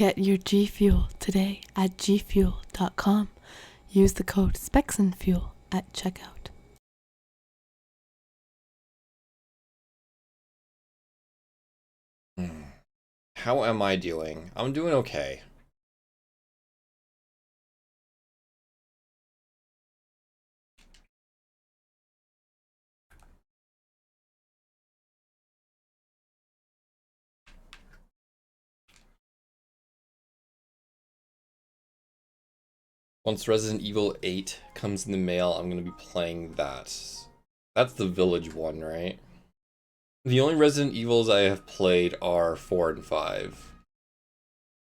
Get your G Fuel today at gfuel.com. Use the code SpecsNFuel at checkout. How am I doing? I'm doing okay. Once Resident Evil 8 comes in the mail, I'm going to be playing that. That's the Village one, right? The only Resident Evils I have played are 4 and 5.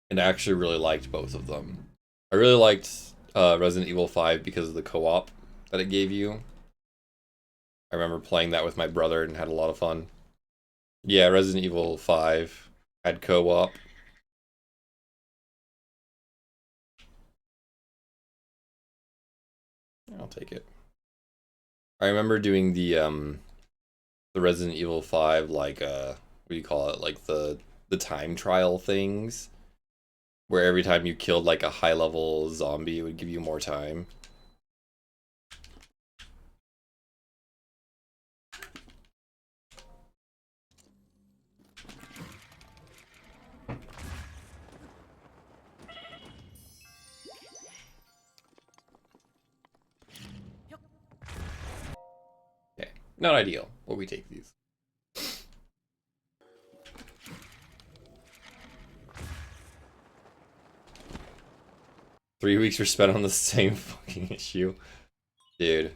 And I actually really liked both of them. I really liked Resident Evil 5 because of the co-op that it gave you. I remember playing that with my brother and had a lot of fun. Yeah, Resident Evil 5 had co-op. I'll take it. I remember doing the Resident Evil 5 like what do you call it? Like the time trial things where every time you killed like a high level zombie it would give you more time. Okay, not ideal, but we take these. Three weeks were spent on the same fucking issue. Dude,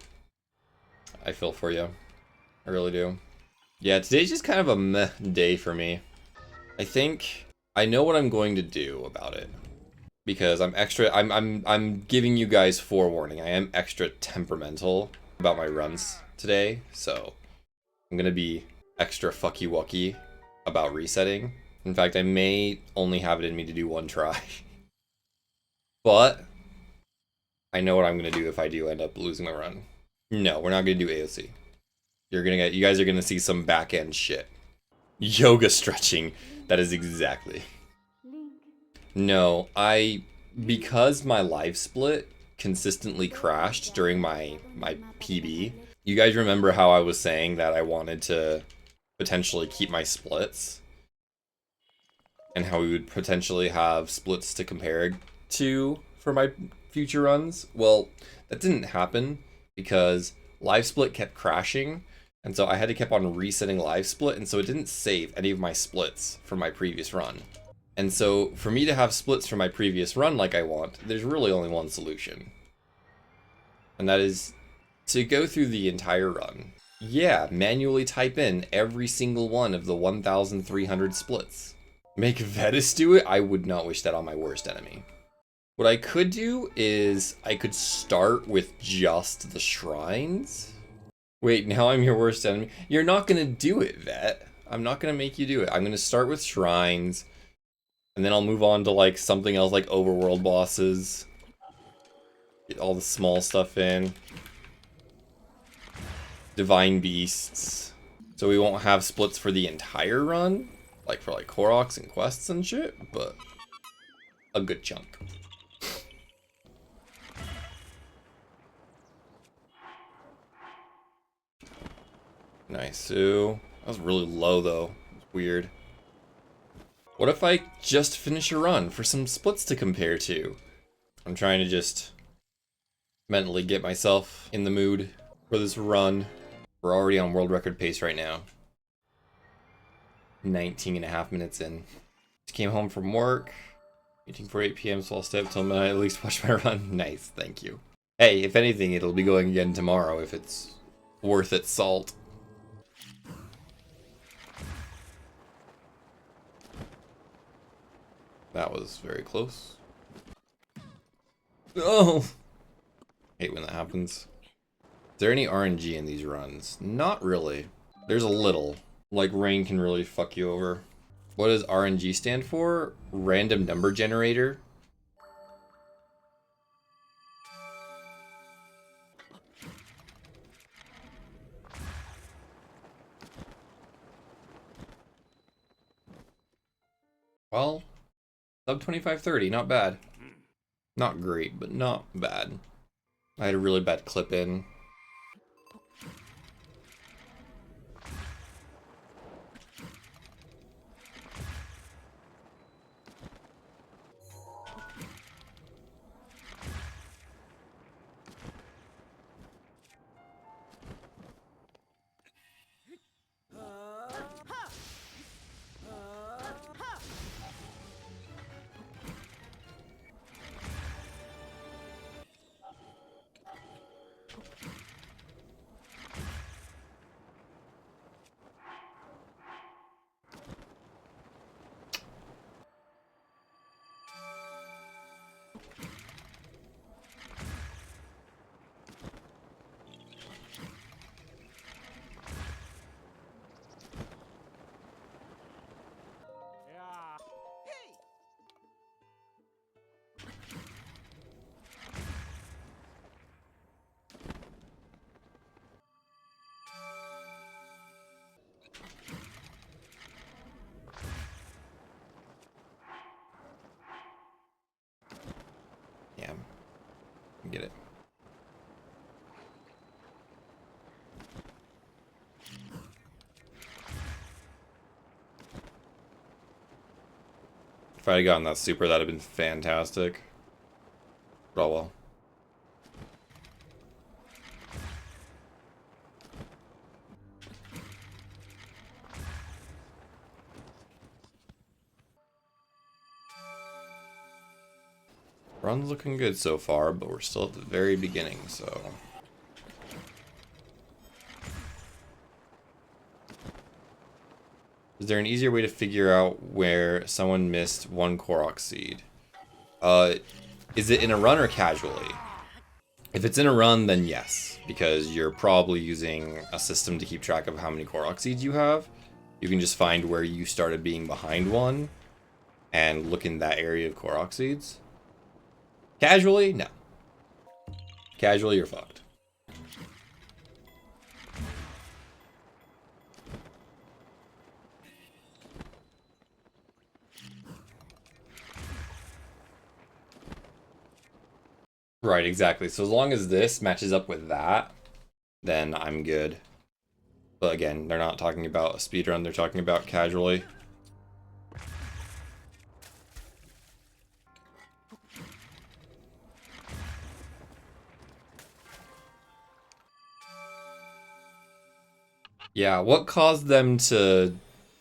I feel for you. I really do. Yeah, today's just kind of a meh day for me. I think I know what I'm going to do about it. Because I'm giving you guys forewarning. I am extra temperamental about my runs today, so I'm gonna be extra fucky-wucky about resetting. In fact, I may only have it in me to do one try. But I know what I'm gonna do if I do end up losing my run. No, we're not gonna do AOC. You guys are gonna see some back end shit. Yoga stretching. That is exactly. No, because my LiveSplit consistently crashed during my PB. You guys remember how I was saying that I wanted to potentially keep my splits? And how we would potentially have splits to compare to for my future runs? Well, that didn't happen because LiveSplit kept crashing, and so I had to keep on resetting LiveSplit, and so it didn't save any of my splits from my previous run. And so, for me to have splits from my previous run like I want, there's really only one solution. And that is to go through the entire run. Yeah, manually type in every single one of the 1,300 splits. Make Vetus do it? I would not wish that on my worst enemy. What I could do is, I could start with just the shrines. Wait, now I'm your worst enemy? You're not gonna do it, Vet. I'm not gonna make you do it. I'm gonna start with shrines. And then I'll move on to like something else like overworld bosses. Get all the small stuff in. Divine beasts. So we won't have splits for the entire run. Like for like Koroks and quests and shit. But a good chunk. Nice. Ooh. That was really low though. Weird. What if I just finish a run for some splits to compare to? I'm trying to just mentally get myself in the mood for this run. We're already on world record pace right now. 19.5 minutes in. Just came home from work. Meeting for 8 p.m. so I'll stay up till midnight at least watch my run. Nice, thank you. Hey, if anything, it'll be going again tomorrow if it's worth its salt. That was very close. Oh! Hate when that happens. Is there any RNG in these runs? Not really. There's a little. Like, rain can really fuck you over. What does RNG stand for? Random number generator? Well, Sub 2530, not bad. Not great, but not bad. I had a really bad clip in. Yeah, get it. If I had gotten that super, that'd have been fantastic. But oh well. Run's looking good so far, but we're still at the very beginning, so... Is there an easier way to figure out where someone missed one Korok seed? Is it in a run or casually? If it's in a run, then yes, because you're probably using a system to keep track of how many Korok seeds you have. You can just find where you started being behind one and look in that area of Korok seeds. Casually, no. Casually, you're fucked. Right, exactly. So as long as this matches up with that, then I'm good. But again, they're not talking about a speedrun, they're talking about casually. Yeah, what caused them to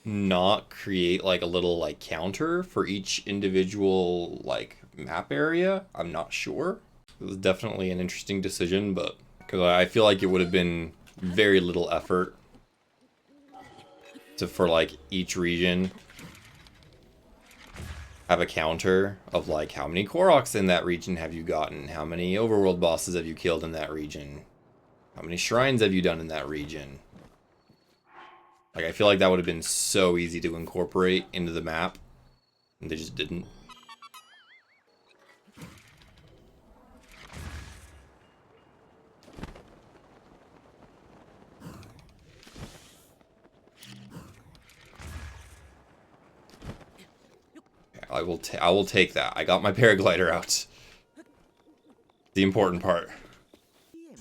not create like a little like counter for each individual like map area? I'm not sure. It was definitely an interesting decision, but because I feel like it would have been very little effort to for like each region have a counter of like how many Koroks in that region have you gotten, how many overworld bosses have you killed in that region, how many shrines have you done in that region. Like, I feel like that would have been so easy to incorporate into the map, and they just didn't. Okay, I will take that. I got my paraglider out. The important part.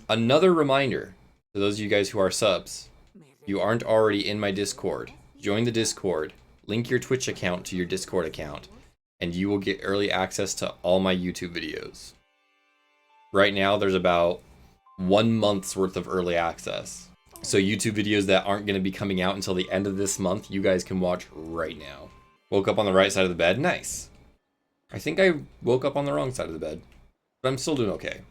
Another reminder to those of you guys who are subs. You aren't already in my Discord. Join the Discord. Link your Twitch account to your Discord account, and you will get early access to all my YouTube videos. Right now, there's about 1 month's worth of early access. So YouTube videos that aren't going to be coming out until the end of this month, you guys can watch right now. Woke up on the right side of the bed. Nice. I think I woke up on the wrong side of the bed, but I'm still doing okay.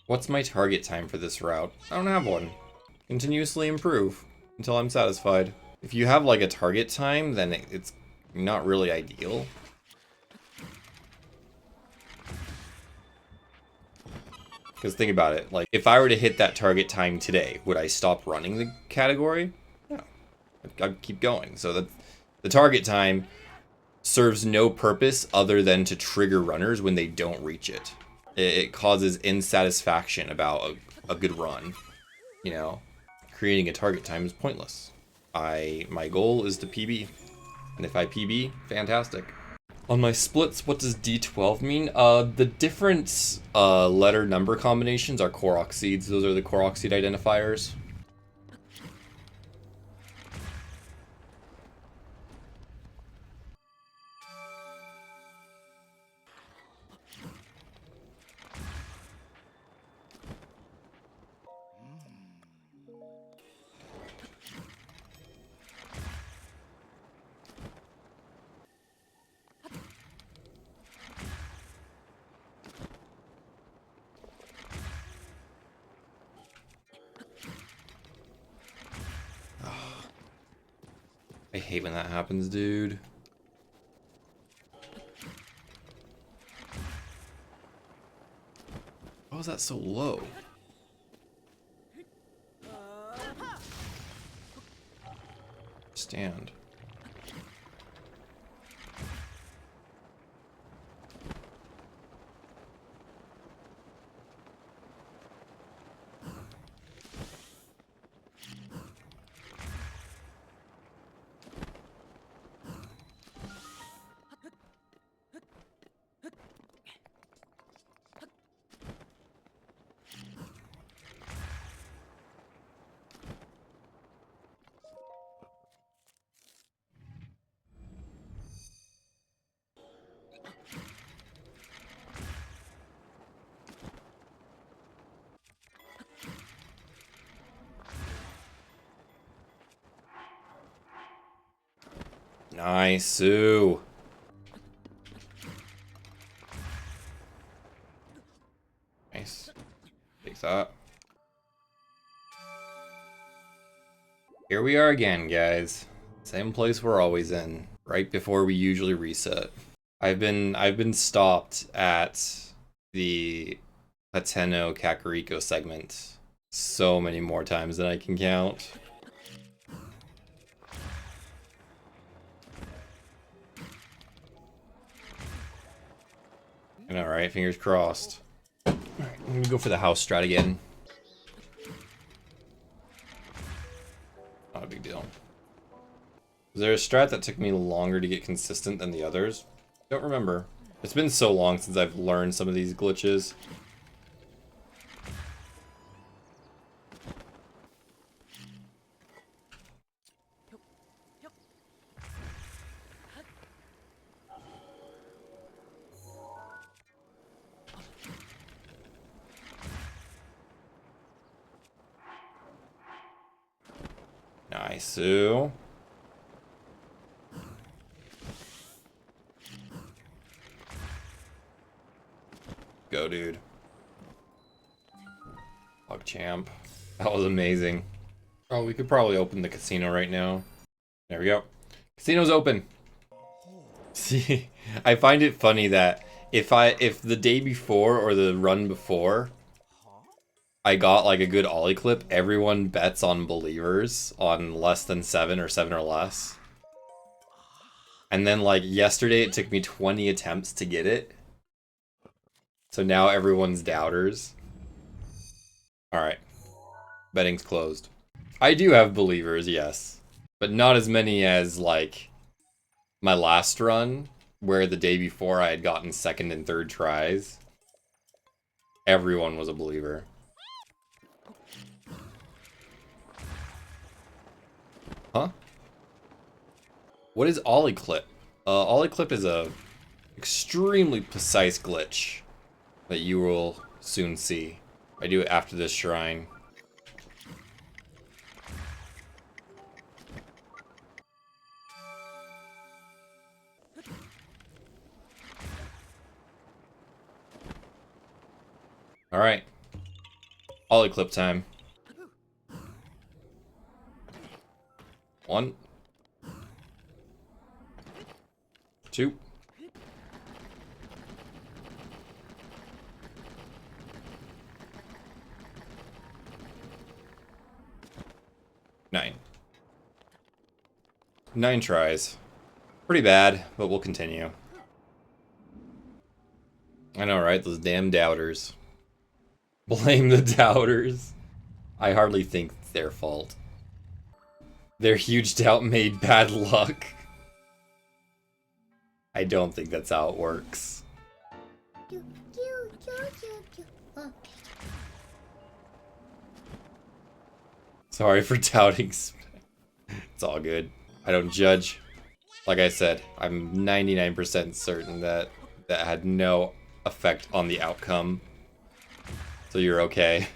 What's my target time for this route? I don't have one. Continuously improve until I'm satisfied. If you have like a target time, then it's not really ideal. Because think about it, like, if I were to hit that target time today, would I stop running the category? No. I'd keep going. So that the target time serves no purpose other than to trigger runners when they don't reach it. It causes insatisfaction about a good run. You know, creating a target time is pointless. My goal is to PB, and if I PB, fantastic. On my splits, what does D12 mean? The different letter number combinations are Korok seeds. Those are the Korok seed identifiers. I hate when that happens, dude. Why was that so low? Stand. Nice, Sue. Nice. Take that. Here we are again, guys. Same place we're always in, right before we usually reset. I've been stopped at the Hateno Kakariko segment so many more times than I can count. I know, right? Fingers crossed. Alright, I'm gonna go for the house strat again. Not a big deal. Was there a strat that took me longer to get consistent than the others? Don't remember. It's been so long since I've learned some of these glitches. Nice, Sue. Go, dude. Fuck champ. That was amazing. Oh, we could probably open the casino right now. There we go. Casino's open. See, I find it funny that if the day before or the run before I got like a good ollie clip, everyone bets on believers on less than 7 or 7 or less. And then like yesterday it took me 20 attempts to get it. So now everyone's doubters. Alright. Betting's closed. I do have believers, yes. But not as many as like my last run, where the day before I had gotten 2nd and 3rd tries. Everyone was a believer. Huh? What is ollie clip? Ollie clip is a extremely precise glitch that you will soon see. I do it after this shrine. Alright. Ollie clip time. 1. 2. 9 tries. Pretty bad, but we'll continue. I know, right? Those damn doubters. Blame the doubters. I hardly think it's their fault. Their huge doubt made bad luck. I don't think that's how it works. Sorry for doubting. It's all good. I don't judge. Like I said, I'm 99% certain that that had no effect on the outcome. So you're okay.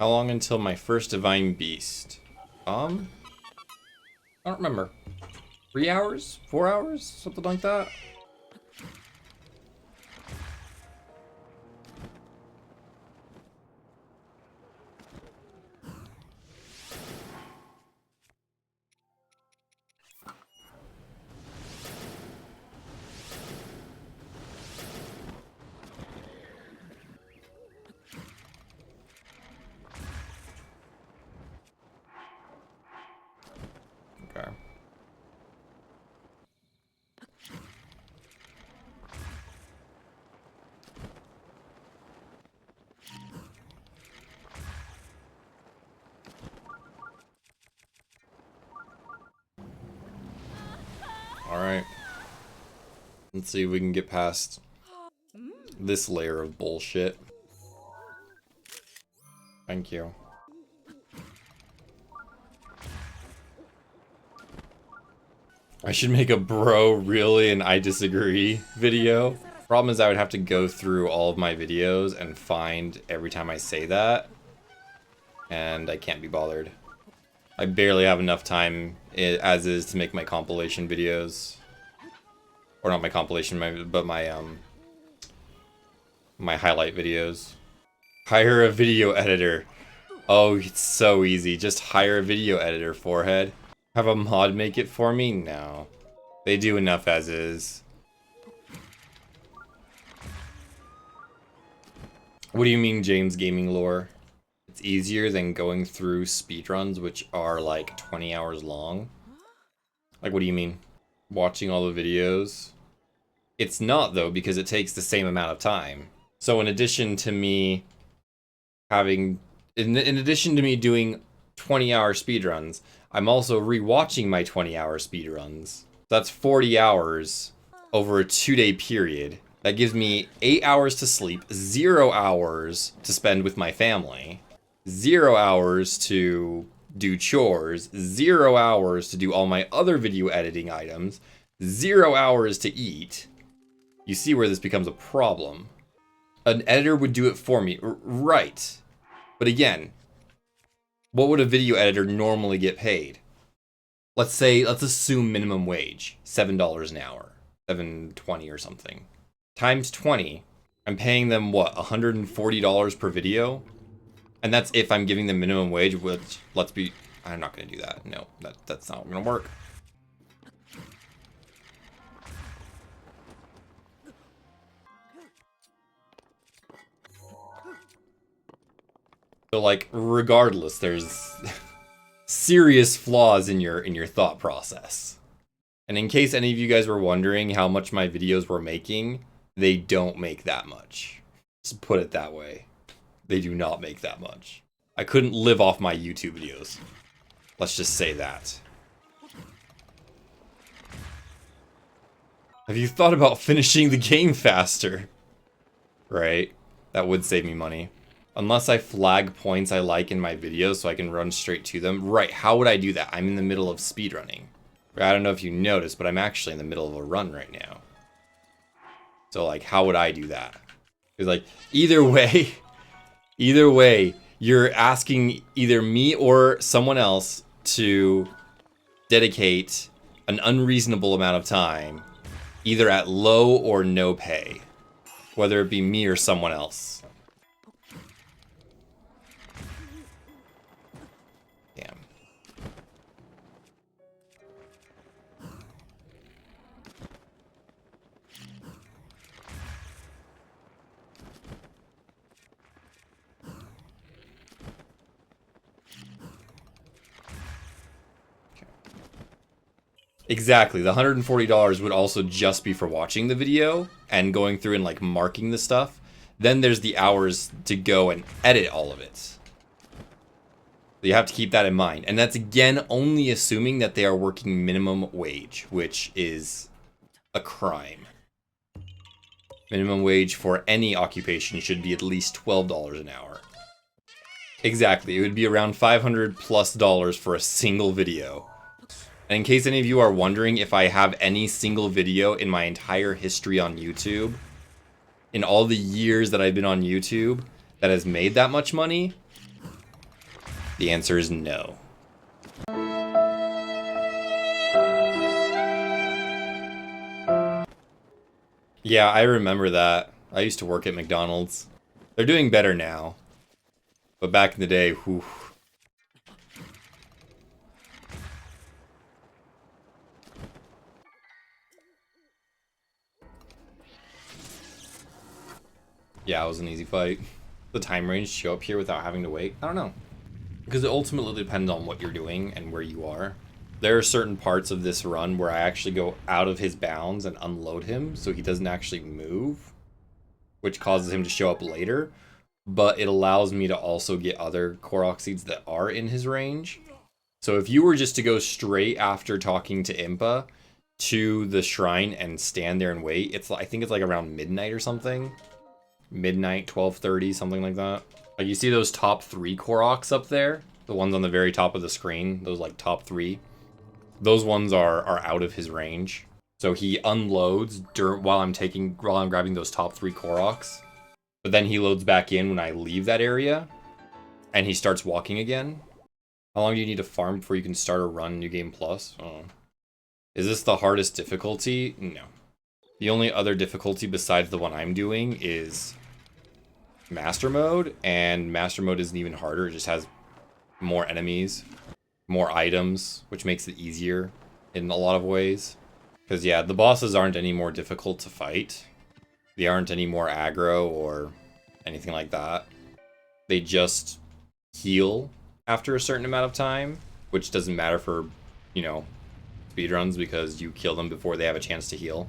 How long until my first divine beast? I don't remember. 3 hours? 4 hours? Something like that? Okay. Alright. Let's see if we can get past this layer of bullshit. Thank you. I should make a bro really and I disagree video. Problem is I would have to go through all of my videos and find every time I say that. And I can't be bothered. I barely have enough time as is to make my compilation videos. Or not my compilation, but my my highlight videos. Hire a video editor. Oh, it's so easy. Just hire a video editor, forehead. Have a mod make it for me? No. They do enough as is. What do you mean, James Gaming Lore? It's easier than going through speedruns, which are like 20 hours long. Like, what do you mean? Watching all the videos? It's not, though, because it takes the same amount of time. So in addition to me having... In addition to me doing 20-hour speedruns, I'm also rewatching my 20-hour speedruns. That's 40 hours over a 2-day period. That gives me 8 hours to sleep, 0 hours to spend with my family, 0 hours to do chores, 0 hours to do all my other video editing items, 0 hours to eat. You see where this becomes a problem. An editor would do it for me, right? But again, what would a video editor normally get paid? Let's assume minimum wage, $7 an hour, $7.20 or something. Times 20, I'm paying them what, $140 per video? And that's if I'm giving them minimum wage, which, I'm not gonna do that. No, that's not gonna work. So like, regardless, there's serious flaws in your thought process. And in case any of you guys were wondering how much my videos were making, they don't make that much. Just put it that way. They do not make that much. I couldn't live off my YouTube videos. Let's just say that. Have you thought about finishing the game faster? Right? That would save me money. Unless I flag points I like in my videos so I can run straight to them. Right, how would I do that? I'm in the middle of speedrunning. I don't know if you noticed, but I'm actually in the middle of a run right now. So, like, how would I do that? Because, like, either way, you're asking either me or someone else to dedicate an unreasonable amount of time, either at low or no pay, whether it be me or someone else. Exactly. The $140 would also just be for watching the video and going through and like marking the stuff. Then there's the hours to go and edit all of it. So you have to keep that in mind. And that's again only assuming that they are working minimum wage, which is a crime. Minimum wage for any occupation should be at least $12 an hour. Exactly. It would be around $500 plus for a single video. And in case any of you are wondering if I have any single video in my entire history on YouTube, in all the years that I've been on YouTube, that has made that much money, the answer is no. Yeah, I remember that. I used to work at McDonald's. They're doing better now. But back in the day, whew. Yeah, it was an easy fight. The time range to show up here without having to wait? I don't know. Because it ultimately depends on what you're doing and where you are. There are certain parts of this run where I actually go out of his bounds and unload him so he doesn't actually move, which causes him to show up later. But it allows me to also get other Korok seeds that are in his range. So if you were just to go straight after talking to Impa to the shrine and stand there and wait, I think it's like around midnight or something. Midnight, 12:30, something like that. Like you see those top 3 Koroks up there? The ones on the very top of the screen, those like top 3. Those ones are out of his range. So he unloads while I'm grabbing those top 3 Koroks. But then he loads back in when I leave that area. And he starts walking again. How long do you need to farm before you can start a run New Game Plus? Oh. Is this the hardest difficulty? No. The only other difficulty besides the one I'm doing is Master Mode, and Master Mode isn't even harder. It just has more enemies, more items, which makes it easier in a lot of ways. Because yeah, the bosses aren't any more difficult to fight. They aren't any more aggro or anything like that. They just heal after a certain amount of time, which doesn't matter for, you know, speedruns because you kill them before they have a chance to heal.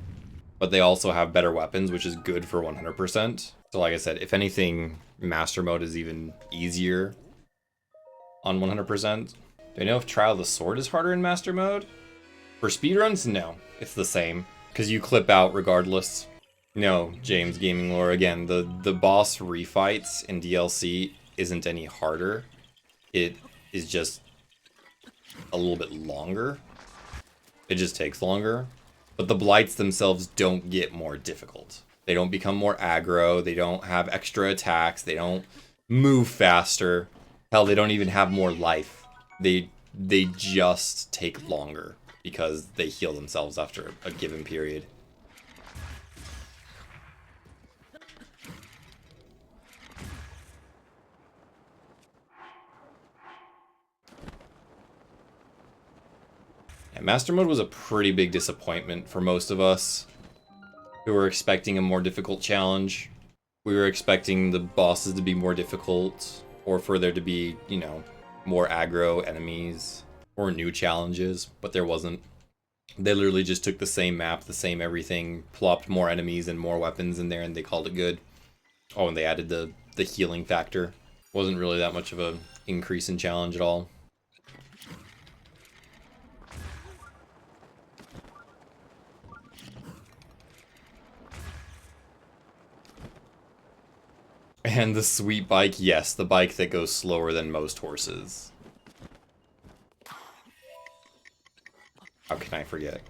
But they also have better weapons, which is good for 100%. So like I said, if anything, Master Mode is even easier on 100%. Do I know if Trial of the Sword is harder in Master Mode? For speedruns, no. It's the same, because you clip out regardless. No, James Gaming Lore, again, the boss refights in DLC isn't any harder. It is just a little bit longer. It just takes longer. But the blights themselves don't get more difficult. They don't become more aggro, they don't have extra attacks, they don't move faster. Hell, they don't even have more life. They just take longer because they heal themselves after a given period. Yeah, Master Mode was a pretty big disappointment for most of us who were expecting a more difficult challenge. We were expecting the bosses to be more difficult, or for there to be, you know, more aggro enemies, or new challenges, but there wasn't. They literally just took the same map, the same everything, plopped more enemies and more weapons in there, and they called it good. Oh, and they added the healing factor. Wasn't really that much of a increase in challenge at all. And the sweet bike, yes, the bike that goes slower than most horses. How can I forget?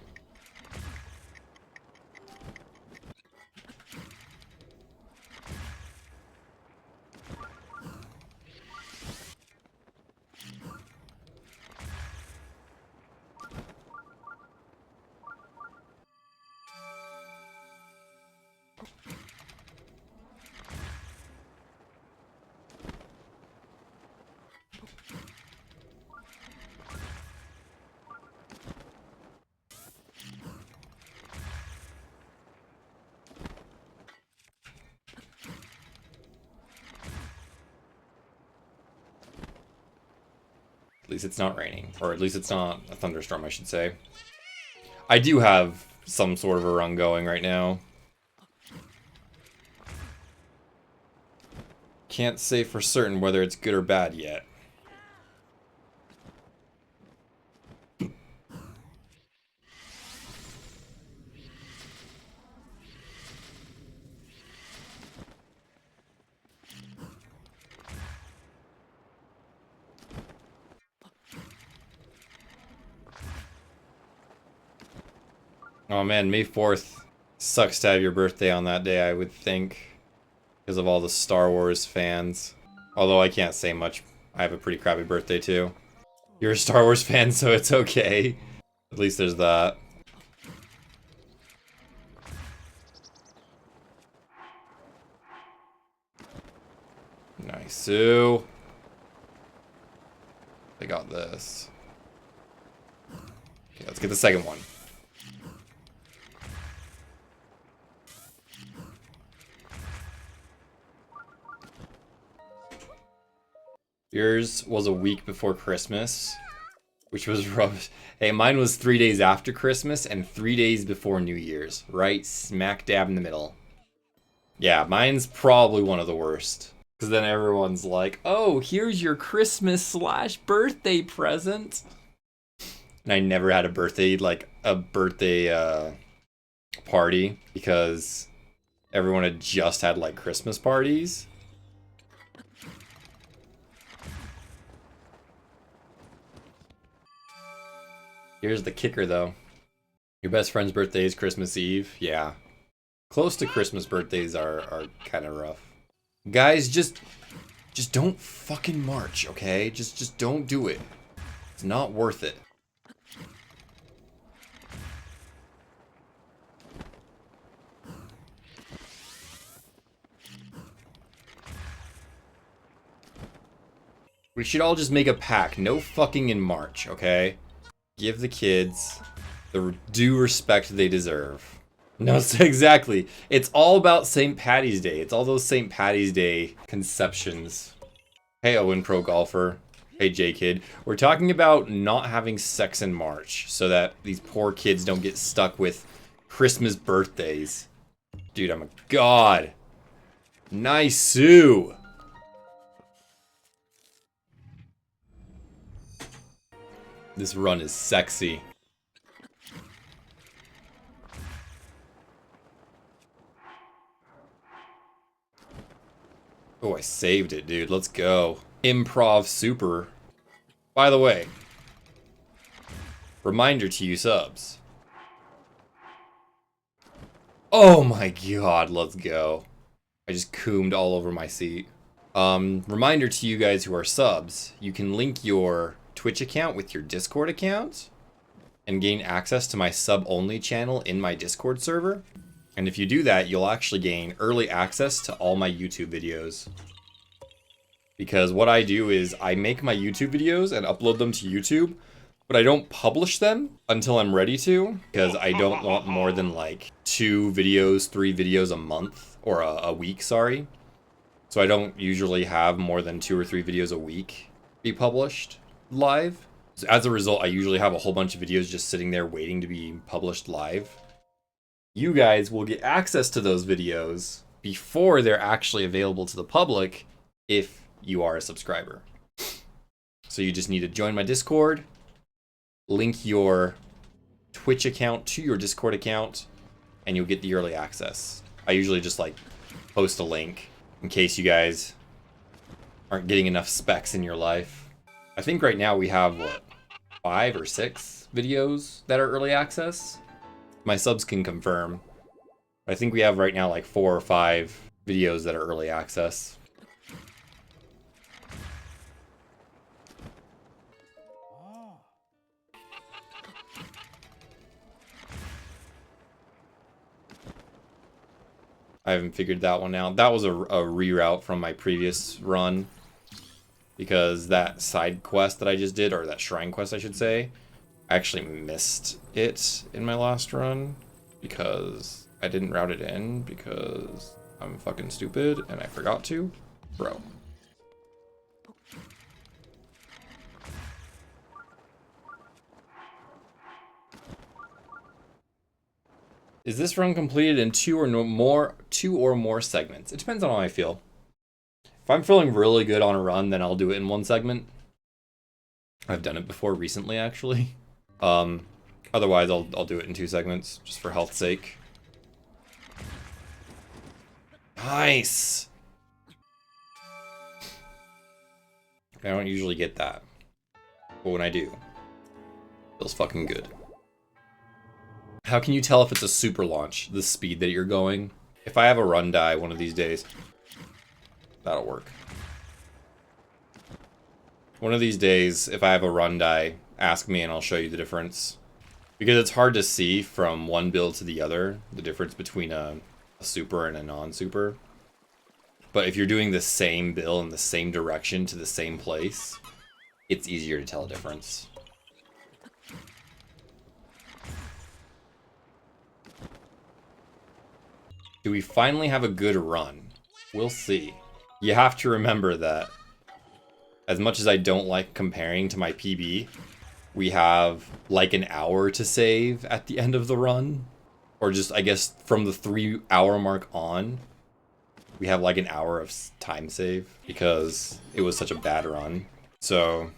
At least it's not raining. Or at least it's not a thunderstorm, I should say. I do have some sort of a run going right now. Can't say for certain whether it's good or bad yet. Oh man, May 4th sucks to have your birthday on that day, I would think. Because of all the Star Wars fans. Although I can't say much. I have a pretty crappy birthday too. You're a Star Wars fan, so it's okay. At least there's that. Nice. So they got this. Okay, let's get the second one. Yours was a week before Christmas, which was rough. Hey, mine was 3 days after Christmas and 3 days before New Year's. Right smack dab in the middle. Yeah, mine's probably one of the worst. Because then everyone's like, oh, here's your Christmas/birthday present. And I never had a birthday, party, because everyone had just had, like, Christmas parties. Here's the kicker, though. Your best friend's birthday is Christmas Eve? Yeah. Close to Christmas birthdays are kind of rough. Guys, just don't fucking march, okay? Just don't do it. It's not worth it. We should all just make a pact. No fucking in March, okay? Give the kids the due respect they deserve. No, exactly. It's all about St. Patty's Day. It's all those St. Patty's Day conceptions. Hey, Owen Pro Golfer. Hey, J-Kid. We're talking about not having sex in March so that these poor kids don't get stuck with Christmas birthdays. Dude, I'm a god. Nice Sue. This run is sexy. Oh, I saved it, dude. Let's go. Improv super. By the way, reminder to you subs. Oh my god, let's go. I just coomed all over my seat. Reminder to you guys who are subs, you can link your Twitch account with your Discord account and gain access to my sub-only channel in my Discord server. And if you do that, you'll actually gain early access to all my YouTube videos. Because what I do is I make my YouTube videos and upload them to YouTube, but I don't publish them until I'm ready to, because I don't want more than like 3 videos a month, or a week, sorry. So I don't usually have more than 2 or 3 videos a week be published live. So as a result, I usually have a whole bunch of videos just sitting there waiting to be published live. You guys will get access to those videos before they're actually available to the public if you are a subscriber. So you just need to join my Discord, link your Twitch account to your Discord account, and you'll get the early access. I usually just like post a link in case you guys aren't getting enough specs in your life. I think right now we have, what, 5 or 6 videos that are early access? My subs can confirm. I think we have right now like 4 or 5 videos that are early access. I haven't figured that one out. That was a reroute from my previous run. Because that side quest that I just did, or that shrine quest I should say, I actually missed it in my last run. Because I didn't route it in, because I'm fucking stupid and I forgot to. Bro. Is this run completed in two or more segments? It depends on how I feel. If I'm feeling really good on a run, then I'll do it in one segment. I've done it before recently, actually. Otherwise, I'll do it in 2 segments, just for health's sake. Nice! I don't usually get that. But when I do, it feels fucking good. How can you tell if it's a super launch, the speed that you're going? If I have a run die one of these days, that'll work. One of these days, if I have a run die, ask me and I'll show you the difference. Because it's hard to see from one build to the other, the difference between a super and a non-super. But if you're doing the same build in the same direction to the same place, it's easier to tell a difference. Do we finally have a good run? We'll see. You have to remember that as much as I don't like comparing to my PB, we have like an hour to save at the end of the run. Or just, I guess, from the 3-hour mark on, we have like an hour of time save because it was such a bad run. So,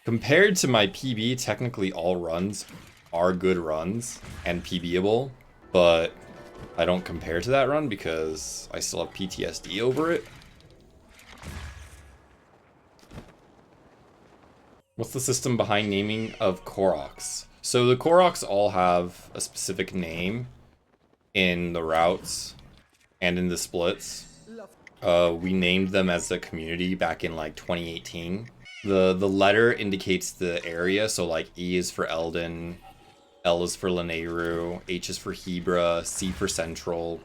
compared to my PB, technically all runs are good runs and PBable, but I don't compare to that run because I still have PTSD over it. What's the system behind naming of Koroks? So the Koroks all have a specific name in the routes and in the splits. We named them as a community back in like 2018. The letter indicates the area, so like E is for Eldon, L is for Lanayru, H is for Hebra, C for Central,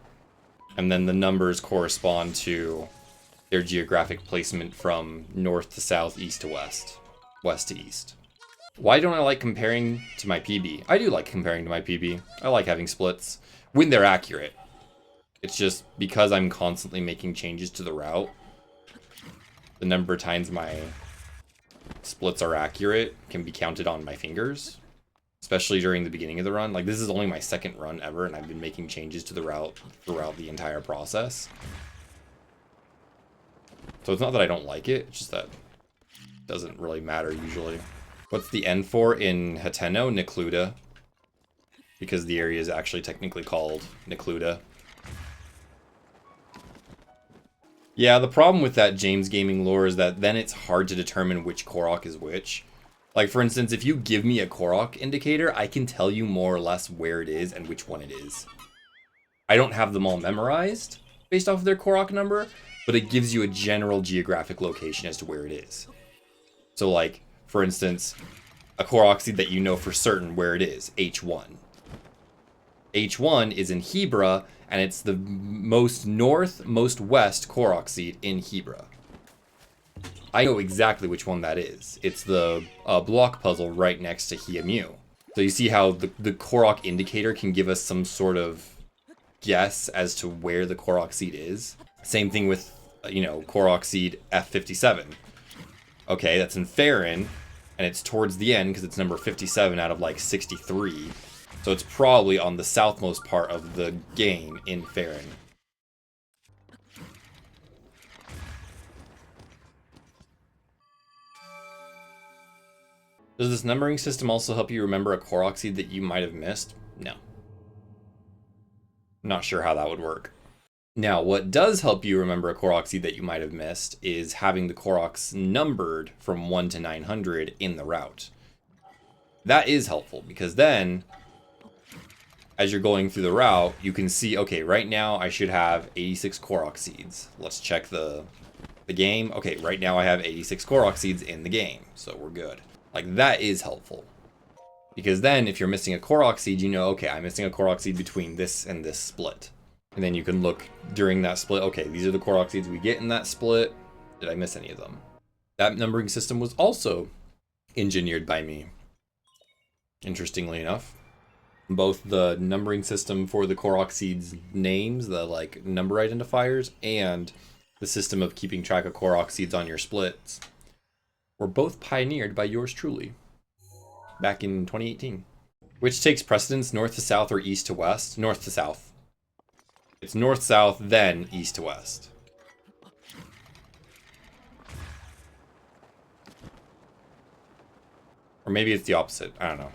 and then the numbers correspond to their geographic placement from north to south, east to west, west to east. Why don't I like comparing to my PB? I do like comparing to my PB. I like having splits when they're accurate. It's just because I'm constantly making changes to the route, the number of times my splits are accurate can be counted on my fingers, especially during the beginning of the run. Like, this is only my 2nd run ever, and I've been making changes to the route throughout the entire process. So it's not that I don't like it, it's just that it doesn't really matter usually. What's the N for in Hateno? Necluda. Because the area is actually technically called Necluda. Yeah, the problem with that James Gaming lore is that then it's hard to determine which Korok is which. Like, for instance, if you give me a Korok indicator, I can tell you more or less where it is and which one it is. I don't have them all memorized based off of their Korok number, but it gives you a general geographic location as to where it is. So, like, for instance, a Korok seed that you know for certain where it is, H1. H1 is in Hebra, and it's the most north, most west Korok seed in Hebra. I know exactly which one that is. It's the block puzzle right next to Hiamu. So you see how the Korok indicator can give us some sort of guess as to where the Korok seed is. Same thing with, you know, Korok seed F57. Okay, that's in Farron, and it's towards the end because it's number 57 out of like 63. So it's probably on the southmost part of the game in Farron. Does this numbering system also help you remember a Korok seed that you might have missed? No. Not sure how that would work. Now, what does help you remember a Korok seed that you might have missed is having the Koroks numbered from 1 to 900 in the route. That is helpful because then, as you're going through the route, you can see, okay, right now I should have 86 Korok seeds. Let's check the game. Okay, right now I have 86 Korok seeds in the game, so we're good. Like, that is helpful. Because then, if you're missing a Korok seed, you know, okay, I'm missing a Korok seed between this and this split. And then you can look during that split, okay, these are the Korok seeds we get in that split. Did I miss any of them? That numbering system was also engineered by me. Interestingly enough. Both the numbering system for the Korok seeds names, the like number identifiers, and the system of keeping track of Korok seeds on your splits were both pioneered by yours truly back in 2018. Which takes precedence, north to south or east to west? North to south. It's north-south, then east to west. Or maybe it's the opposite. I don't know.